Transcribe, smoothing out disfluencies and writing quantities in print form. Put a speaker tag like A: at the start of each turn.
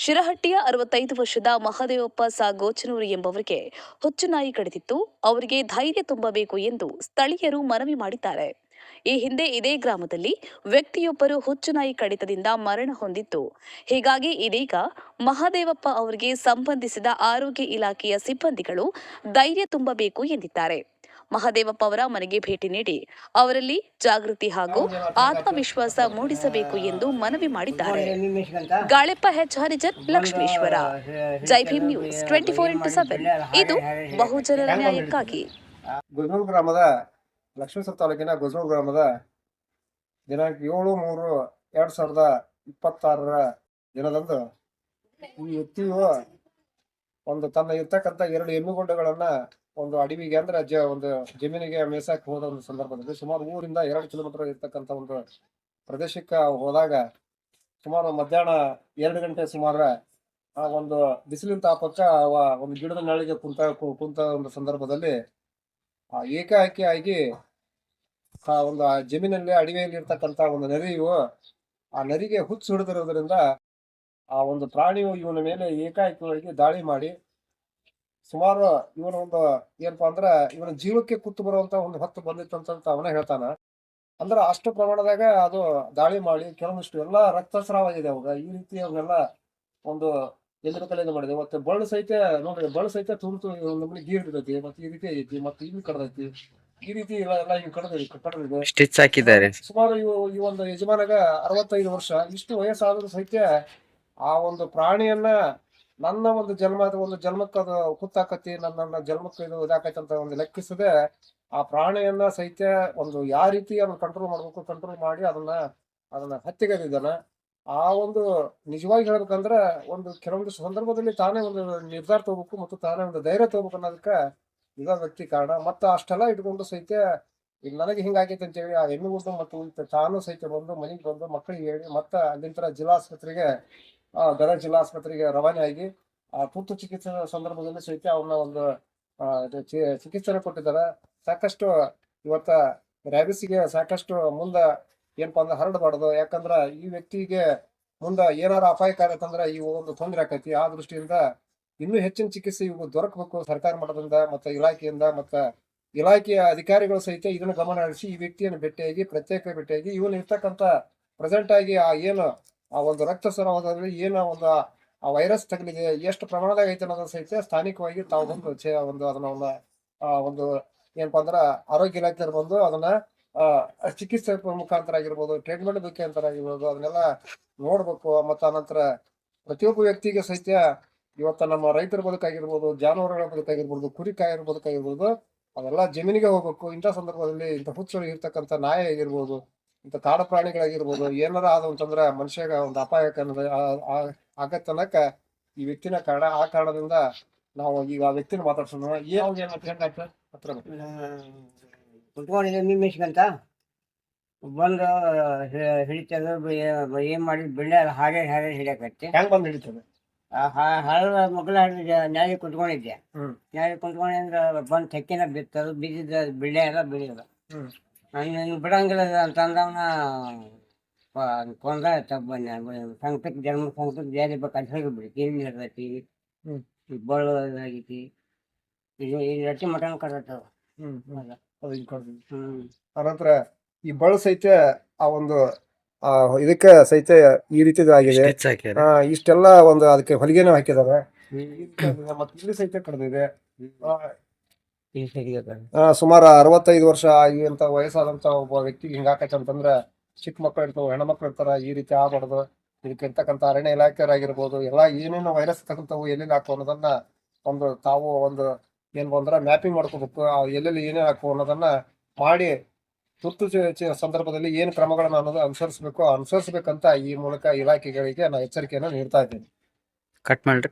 A: ಶಿರಹಟ್ಟಿಯ 65 ವರ್ಷದ ಮಹದೇವಪ್ಪ ಸಾಗೋಚನೂರು ಎಂಬವರಿಗೆ ಹುಚ್ಚು ನಾಯಿ ಕಡಿದಿತ್ತು. ಅವರಿಗೆ ಧೈರ್ಯ ತುಂಬಬೇಕು ಎಂದು ಸ್ಥಳೀಯರು ಮನವಿ ಮಾಡಿದ್ದಾರೆ. ಈ ಹಿಂದೆ ಇದೇ ಗ್ರಾಮದಲ್ಲಿ ವ್ಯಕ್ತಿಯೊಬ್ಬರು ಹುಚ್ಚು ನಾಯಿ ಕಡಿತದಿಂದ ಮರಣ ಹೊಂದಿತ್ತು. ಹೀಗಾಗಿ ಇದೀಗ ಮಹದೇವಪ್ಪ ಅವರಿಗೆ ಸಂಬಂಧಿಸಿದ ಆರೋಗ್ಯ ಇಲಾಖೆಯ ಸಿಬ್ಬಂದಿಗಳು ಧೈರ್ಯ ತುಂಬಬೇಕು ಎಂದಿದ್ದಾರೆ. ಮಹದೇವಪ್ಪ ಅವರ ಮನೆಗೆ ಭೇಟಿ ನೀಡಿ ಅವರಲ್ಲಿ ಜಾಗೃತಿ ಹಾಗೂ ಆತ್ಮವಿಶ್ವಾಸ ಮೂಡಿಸಬೇಕು ಎಂದು ಮನವಿ ಮಾಡಿದ್ದಾರೆ. ಗಾಳೆಪ್ಪ ಹೆಚ್ ಹರಿಜನ್, ಲಕ್ಷ್ಮೇಶ್ವರ. ಜೈ ಭೀಮ್ ನ್ಯೂಸ್ 24x7 ಇದು ಬಹುಜನರ ನ್ಯಾಯಕ್ಕಾಗಿ.
B: ಗುಜನೂರು ಗ್ರಾಮದ ಲಕ್ಷ್ಮೇಶ್ವರ ತಾಲೂಕಿನ ಗುಜನೂರು ಗ್ರಾಮದ ದಿನಾಂಕ 7/3/2026 ದಿನದಂದು ಈ ವ್ಯಕ್ತಿಯು ಒಂದು ತನ್ನ ಇರ್ತಕ್ಕಂಥ 2 ಎಮ್ಮೆಗುಂಡುಗಳನ್ನ ಒಂದು ಅಡವಿಗೆ ಅಂದ್ರೆ ಒಂದು ಜಮೀನಿಗೆ ಮೇಸಾಕ್ ಹೋದ ಒಂದು ಸಂದರ್ಭದಲ್ಲಿ ಸುಮಾರು ಊರಿಂದ 2 ಕಿಲೋಮೀಟರ್ ಇರ್ತಕ್ಕಂಥ ಒಂದು ಪ್ರದೇಶಕ್ಕೆ ಹೋದಾಗ ಸುಮಾರು ಮಧ್ಯಾಹ್ನ 2 ಗಂಟೆ ಸುಮಾರು ಆ ಒಂದು ಬಿಸಿಲಿನ ತಾಪಕ್ಕ ಒಂದು ಗಿಡದ ನೆರಳಿಗೆ ಕುಂತ ಒಂದು ಸಂದರ್ಭದಲ್ಲಿ ಏಕಾಏಕಿಯಾಗಿ ಒಂದು ಜಮೀನಲ್ಲಿ ಅಡವಿಯಲ್ಲಿ ಇರ್ತಕ್ಕಂಥ ಒಂದು ನರಿಯು ಆ ನರಿಗೆ ಹುಚ್ಚು ಹಿಡಿದಿರೋದ್ರಿಂದ ಆ ಒಂದು ಪ್ರಾಣಿಯು ಇವನ ಮೇಲೆ ಏಕಾಏಕಿಯಾಗಿ ದಾಳಿ ಮಾಡಿ ಸುಮಾರು ಇವನ ಒಂದು ಏನಪ್ಪಾ ಅಂದ್ರ ಇವನ ಜೀವಕ್ಕೆ ಕುತ್ತು ಬರುವಂತ ಒಂದು ಹೊತ್ತು ಬಂದಿತ್ತಂತ ಅವನ ಹೇಳ್ತಾನ. ಅಂದ್ರ ಅಷ್ಟು ಪ್ರಮಾಣದಾಗ ಅದು ದಾಳಿ ಮಾಡಿ ಕೆಲವೊಂದಿಷ್ಟು ಎಲ್ಲಾ ರಕ್ತಸ್ರಾವ ಆಗಿದೆ ಅವಾಗ. ಈ ರೀತಿ ಅವನ್ನೆಲ್ಲ ಒಂದು ಎಲ್ಲಿನ ಕಲೆಯಿಂದ ಮಾಡಿದೆ. ಮತ್ತೆ ಬಳ್ಳು ಸಹಿತ ನೋಡ್ರಿ, ಬಳ್ಳು ಸಹಿತ ತುಂಬಿತು ನಮ್ಮಲ್ಲಿ ಗೀರ್ ಇರ್ತೈತಿ, ಮತ್ತೆ ಈ ರೀತಿ ಐತಿ, ಮತ್ತೆ ಇಲ್ಲಿ ಕಡ್ದೈತಿ, ಈ ರೀತಿ ಎಲ್ಲ ಇವ್ ಕಡದಿದೆ,
C: ಸ್ಟಿಚ್ ಹಾಕಿದ್ದಾರೆ.
B: ಸುಮಾರು ಈ ಒಂದು ಯಜಮಾನಗ 65 ವರ್ಷ. ಇಷ್ಟು ವಯಸ್ಸಾದ್ರೂ ಸಹಿತ ಆ ಒಂದು ಪ್ರಾಣಿಯನ್ನ ನನ್ನ ಒಂದು ಜನ್ಮಕ್ಕೆ ಅದು ಕುತ್ತಾಕತಿ, ನನ್ನ ಜನ್ಮಕ್ಕೆ ಇದು ಇದಾಕೈತಿ ಅಂತ ಒಂದು ಲೆಕ್ಕಿಸದೆ ಆ ಪ್ರಾಣಿಯನ್ನ ಸಹಿತ ಒಂದು ಯಾವ ರೀತಿ ಅದನ್ನ ಕಂಟ್ರೋಲ್ ಮಾಡ್ಬೇಕು, ಕಂಟ್ರೋಲ್ ಮಾಡಿ ಅದನ್ನ ಹತ್ಯೆಗೈದಿದ್ದಾನ. ಆ ಒಂದು ನಿಜವಾಗಿ ಹೇಳ್ಬೇಕಂದ್ರ ಒಂದು ಕೆಲವೊಂದು ಸಂದರ್ಭದಲ್ಲಿ ತಾನೇ ಒಂದು ನಿರ್ಧಾರ ತಗೋಬೇಕು ಮತ್ತು ತಾನೇ ಒಂದು ಧೈರ್ಯ ತಗೋಬೇಕು ಅನ್ನೋದಕ್ಕೆ ಇದ ವ್ಯಕ್ತಿ ಕಾರಣ. ಮತ್ತ ಅಷ್ಟೆಲ್ಲ ಇಟ್ಕೊಂಡು ಸಹಿತ ಈಗ ನನಗೆ ಹಿಂಗಾಗೈತೆ ಅಂತೇಳಿ ಆ ಎಮ್ಮೆಗುಂಡು ಮತ್ತು ತಾನು ಸಹಿತ ಬಂದು ಮನೆಗೆ ಬಂದು ಮಕ್ಕಳಿಗೆ ಹೇಳಿ ಮತ್ತ ಅಲ್ಲಿಂದ ಜಿಲ್ಲಾಸ್ಪತ್ರೆಗೆ ಗದಗ ಜಿಲ್ಲಾ ಆಸ್ಪತ್ರೆಗೆ ರವಾನೆ ಆಗಿ ಆ ತುರ್ತು ಚಿಕಿತ್ಸೆ ಸಂದರ್ಭದಲ್ಲಿ ಸಹಿತ ಅವ್ರನ್ನ ಒಂದು ಚಿಕಿತ್ಸೆ ಕೊಟ್ಟಿದ್ದಾರೆ. ಸಾಕಷ್ಟು ಇವತ್ತ ರ್ಯಾಬಿಸ್ಗೆ ಸಾಕಷ್ಟು ಮುಂದ ಏನಪ್ಪಾ ಅಂದ್ರೆ ಹರಡಬಾರ್ದು. ಯಾಕಂದ್ರ ಈ ವ್ಯಕ್ತಿಗೆ ಮುಂದ ಏನಾರ ಅಪಾಯಕಾರಿ ಅಂತಂದ್ರ ಈ ಒಂದು ತೊಂದರೆ ಆಕೈತಿ. ಆ ದೃಷ್ಟಿಯಿಂದ ಇನ್ನೂ ಹೆಚ್ಚಿನ ಚಿಕಿತ್ಸೆ ಇವು ದೊರಕಬೇಕು ಸರ್ಕಾರ ಮಟ್ಟದಿಂದ ಮತ್ತೆ ಇಲಾಖೆಯಿಂದ. ಮತ್ತ ಇಲಾಖೆಯ ಅಧಿಕಾರಿಗಳು ಸಹಿತ ಇದನ್ನ ಗಮನ ಹರಿಸಿ ಈ ವ್ಯಕ್ತಿಯನ್ನು ಭೇಟಿಯಾಗಿ ಪ್ರತ್ಯೇಕ ಭೇಟಿಯಾಗಿ ಇವನು ಇರ್ತಕ್ಕಂಥ ಪ್ರೆಸೆಂಟ್ ಆಗಿ ಆ ಒಂದು ರಕ್ತಸ್ರಾವದಲ್ಲಿ ಏನು ಒಂದು ಆ ವೈರಸ್ ತಗಲಿದೆ, ಎಷ್ಟು ಪ್ರಮಾಣದಾಗ ಐತೆ ಅನ್ನೋದನ್ನ ಸಹಿತ ಸ್ಥಾನಿಕವಾಗಿ ತಾವು ಬಂದು ಅದನ್ನ ಒಂದು ಏನಪ್ಪಾ ಅಂದ್ರ ಆರೋಗ್ಯ ಇಲಾಖೆ ಬಂದು ಅದನ್ನ ಚಿಕಿತ್ಸೆ ಮುಖಾಂತರ ಆಗಿರ್ಬೋದು, ಟ್ರೀಟ್ಮೆಂಟ್ ಮುಖಾಂತರ ಆಗಿರ್ಬೋದು, ಅದನ್ನೆಲ್ಲ ನೋಡ್ಬೇಕು. ಮತ್ತ ಅನಂತರ ಪ್ರತಿಯೊಬ್ಬ ವ್ಯಕ್ತಿಗೆ ಸಹಿತ ಇವತ್ತ ನಮ್ಮ ರೈತರ ಬದುಕಾಗಿರ್ಬೋದು, ಜಾನುವಾರುಗಳ ಬದುಕಾಗಿರ್ಬೋದು, ಕುರಿ ಕಾಯರ ಬದುಕಾಗಿರ್ಬೋದು, ಅವೆಲ್ಲ ಜಮೀನಿಗೆ ಹೋಗ್ಬೇಕು. ಇಂಥ ಸಂದರ್ಭದಲ್ಲಿ ಇಂಥ ಹುಚ್ಚು ಇರ್ತಕ್ಕಂಥ ನಾಯಿ ಆಗಿರ್ಬೋದು, ಇಂಥ ಕಾಡು ಪ್ರಾಣಿಗಳಾಗಿರ್ಬೋದು, ಏನಾರ ಆದ ಅಂತಂದ್ರ ಮನುಷ್ಯಗ ಒಂದು ಅಪಾಯಕ ಆಗತ್ತನಕ ಈ ವ್ಯಕ್ತಿನ ಕಾರಣ. ಆ ಕಾರಣದಿಂದ ನಾವು ಈಗ ಆ ವ್ಯಕ್ತಿನ ಮಾತಾಡ್ಸೋಣ.
D: ಕುತ್ಕೊಂಡಿದ್ದೆ ಮೀಮಿಸ್ಕಂತ ಬಂದು ಹಿಡಿತದ ಏನ್ ಮಾಡಿ ಬಿಳ್ಳೆ ಹಾಡೇ ಹಿಡಿಯಕತ್ತಿ.
B: ಹೆಂಗ್ ಬಂದ್ ಹಿಡಿತದೆ?
D: ಹಳದ ಮಗ್ಲ ಹಿಡಿದ ನ್ಯಾಯ ಕುತ್ಕೊಂಡಿದ್ದೆ. ನ್ಯಾಯ ಕುತ್ಕೊಂಡಿಂದ್ರ ಬಂದ್ ತೆಕ್ಕಿನ ಬಿತ್ತದು, ಬಿದ್ದಿದ್ದ ಬಿಳ್ಳೆ ಎಲ್ಲ ಬಿಳಿದ. ನಾನು ಬಿಡಂಗಿಲ್ಲ ಅಂತ ಅಂದವನ ಕೊಂದ ಸಂಕಟಕ್ಕೆ ಜನ್ಮ ಸಂಕಟಕ್ಕೆ ಜಾರಿ ಬೇಕಾದ ಹೋಗಿಬಿಡಿ. ಕಿರಿಮಿ ಇರ್ತೈತಿ, ಬಳ್ಳು ಆಗೈತಿ, ಇದು ರಟ್ಟಿ ಮಟನ್ ಕಟ್ಟವ.
B: ಅನಂತರ ಈ ಬಳ್ಳು ಸಹಿತ ಆ ಒಂದು ಇದಕ್ಕ ಸಹಿತ ಈ ರೀತಿ ಆಗಿದೆ. ಇಷ್ಟೆಲ್ಲ ಒಂದು ಅದಕ್ಕೆ ಹೊಲಿಗೆನೂ ಹಾಕಿದಾರೆ. ಮತ್ತೆ ಇಲ್ಲಿ ಸಹಿತ ಕಡ್ದಿದೆ. ಸುಮಾರು 65 ವರ್ಷ ಆಗಿಂತ ವಯಸ್ಸಾದಂತ ಒಬ್ಬ ವ್ಯಕ್ತಿಗೆ ಹಿಂಗಾಕೈತೆ ಅಂತಂದ್ರ ಚಿಕ್ಕ ಮಕ್ಕಳು ಇರ್ತಾವ, ಹೆಣ್ಮಕ್ಳು ಇರ್ತಾರ, ಈ ರೀತಿ ಆಗ್ಬಾರ್ದು. ಇದಕ್ಕೆ ಇರ್ತಕ್ಕಂಥ ಅರಣ್ಯ ಇಲಾಖೆಯರಾಗಿರ್ಬೋದು, ಎಲ್ಲಾ ಏನೇನು ವೈರಸ್ ತಕ್ಕಂಥವು ಎಲ್ಲೆಲ್ಲಿ ಹಾಕುವ ಅನ್ನೋದನ್ನ ಒಂದು ತಾವು ಒಂದು ಏನ್ ಬಂದ್ರ ಮ್ಯಾಪಿಂಗ್ ಮಾಡ್ಕೋಬೇಕು. ಎಲ್ಲೆಲ್ಲಿ ಏನೇನು ಹಾಕುವ ಅನ್ನೋದನ್ನ ಮಾಡಿ ತುರ್ತು ಸಂದರ್ಭದಲ್ಲಿ ಏನ್ ಕ್ರಮಗಳನ್ನ ಅನ್ನೋದು ಅನುಸರಿಸಬೇಕಂತ ಈ ಮೂಲಕ ಇಲಾಖೆಗಳಿಗೆ ನಾನು ಎಚ್ಚರಿಕೆಯನ್ನು ನೀಡ್ತಾ ಇದ್ದೇನೆ.
C: ಕಟ್ ಮಾಡ್ರಿ.